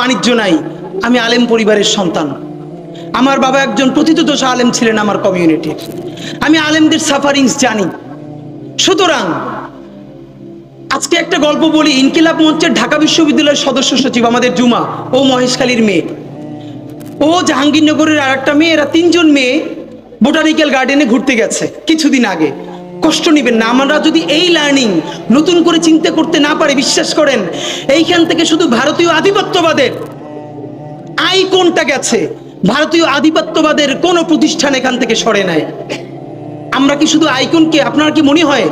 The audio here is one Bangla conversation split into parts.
বাণিজ্য নাই। আমি আলেম পরিবারের সন্তান। আমার বাবা একজন প্রথিতযশা আলেম ছিলেন আমার কমিউনিটির। আমি আলেমদের সাফারিংস জানি। সুতরাং আজকে একটা গল্প বলি। ইনকিলাব মঞ্চের ঢাকা বিশ্ববিদ্যালয়ের সদস্য সচিব আমাদের জুমা, ও মহেশখালীর মেয়ে, ও জাহাঙ্গীরনগরের আর একটা মেয়ে, এরা তিনজন মেয়ে বোটানিক্যাল গার্ডেনে ঘুরতে গেছে কিছুদিন আগে। কষ্ট নেবেন না, আমরা যদি এই লার্নিং নতুন করে চিন্তা করতে না পারি, বিশ্বাস করেন এইখান থেকে শুধু ভারতীয় আধিপত্যবাদের আইকনটা গেছে। ভারতীয় আধিপত্যবাদের কোন প্রতিষ্ঠান এখান থেকে সরে নাই। আমরা কি শুধু আইকনকে, আপনার কি মনে হয়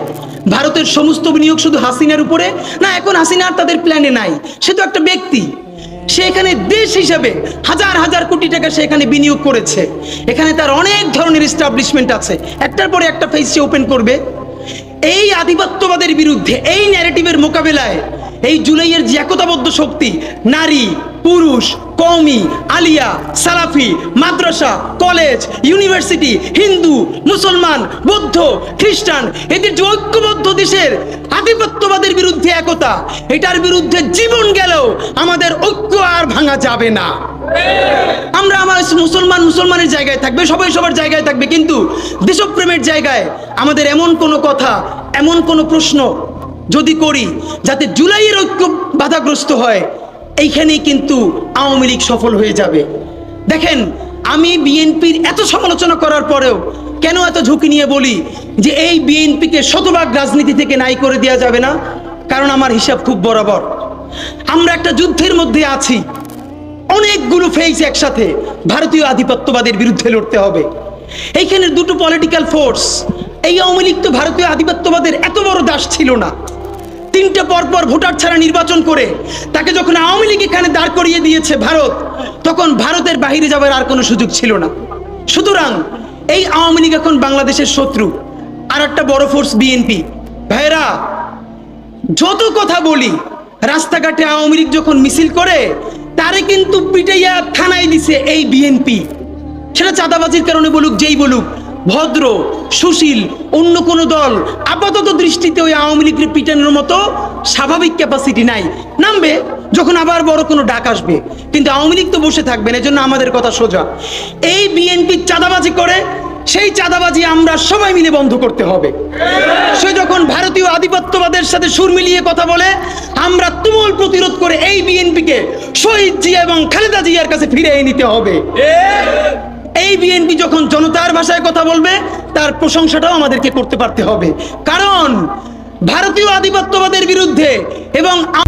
ভারতের সমস্ত বিনিয়োগ শুধু হাসিনার উপরে? না, এখন হাসিনা আর তাদের প্ল্যানে নাই। সে তো একটা ব্যক্তি, সে এখানে দেশ হিসেবে হাজার হাজার কোটি টাকা সে এখানে বিনিয়োগ করেছে। এখানে তার অনেক ধরনের এস্টাবলিশমেন্ট আছে, একটার পরে একটা ফেস সে ওপেন করবে। এই আধিপত্যবাদের বিরুদ্ধে, এই ন্যারেটিভের মোকাবেলায় এই জুলাইয়ের যে একতাবদ্ধ শক্তি, নারী, পুরুষ, কওমি, আলিয়া, সালাফি, মাদ্রাসা, কলেজ, ইউনিভার্সিটি, হিন্দু, মুসলমান, বৌদ্ধ, খ্রিস্টান, এদের যে ঐক্যবদ্ধ দেশের আধিপত্যবাদের বিরুদ্ধে একতা, এটার বিরুদ্ধে জীবন গেলেও আমাদের ঐক্য আর ভাঙা যাবে না। আমরা আমার মুসলমানের জায়গায় থাকবে, সবাই সবার জায়গায় থাকবে, কিন্তু দেশপ্রেমের জায়গায় আমাদের এমন কোনো কথা, এমন কোনো প্রশ্ন যদি করি যাতে জুলাইয়ের ঐক্য বাধাগ্রস্ত হয়, এইখানেই কিন্তু আওয়ামী লীগ সফল হয়ে যাবে। দেখেন, আমি বিএনপির এত সমালোচনা করার পরেও কেন এত ঝুঁকি নিয়ে বলি যে এই বিএনপিকে শতভাগ রাজনীতি থেকে নাই করে দেওয়া যাবে না? কারণ আমার হিসাব খুব বরাবর। আমরা একটা যুদ্ধের মধ্যে আছি, অনেকগুলো ফেজ একসাথে ভারতীয় আধিপত্যবাদের বিরুদ্ধে লড়তে হবে। এইখানের দুটো পলিটিক্যাল ফোর্স, এই আওয়ামী লীগ তো ভারতীয় আধিপত্যবাদের এত বড় দাস ছিল না। তিনটা পরপর ভোটার ছাড়া নির্বাচন করে তাকে যখন আওয়ামী লীগ এখানে দাঁড় করিয়ে দিয়েছে ভারত, তখন ভারতের বাহিরে যাবার আর কোনো সুযোগ ছিল না। সুতরাং এই আওয়ামী লীগ এখন বাংলাদেশের শত্রু। আর একটা বড় ফোর্স বিএনপি। ভাইরা, যত কথা বলি, রাস্তাঘাটে আওয়ামী লীগ যখন মিছিল করে তারে কিন্তু পিটাইয়া থানায় দিছে এই বিএনপি। সেটা চাঁদাবাজির কারণে বলুক, যেই বলুক, ভদ্র, সুশীল অন্য কোনো দল আপাতত দৃষ্টিতে ওই আওয়ামী লীগের পিটানোর মতো স্বাভাবিক ক্যাপাসিটি নাই। নামবে যখন আবার বড় কোনো ডাক আসবে, কিন্তু আওয়ামী লীগ তো বসে থাকবে না। এজন্য আমাদের কথা সোজা, এই বিএনপি চাঁদাবাজি করে, সেই চাঁদাবাজি আমরা সবাই মিলে বন্ধ করতে হবে। সে যখন ভারতীয় আধিপত্যবাদের সাথে সুর মিলিয়ে কথা বলে, আমরা তুমুল প্রতিরোধ করে এই বিএনপিকে শহীদ জিয়া এবং খালেদা জিয়ার কাছে ফিরিয়ে নিতে হবে। এই বিএনপি যখন জনতার ভাষায় কথা বলবে, তার প্রশংসাটাও আমাদেরকে করতে পারতে হবে। কারণ ভারতীয় আধিপত্যবাদের বিরুদ্ধে এবং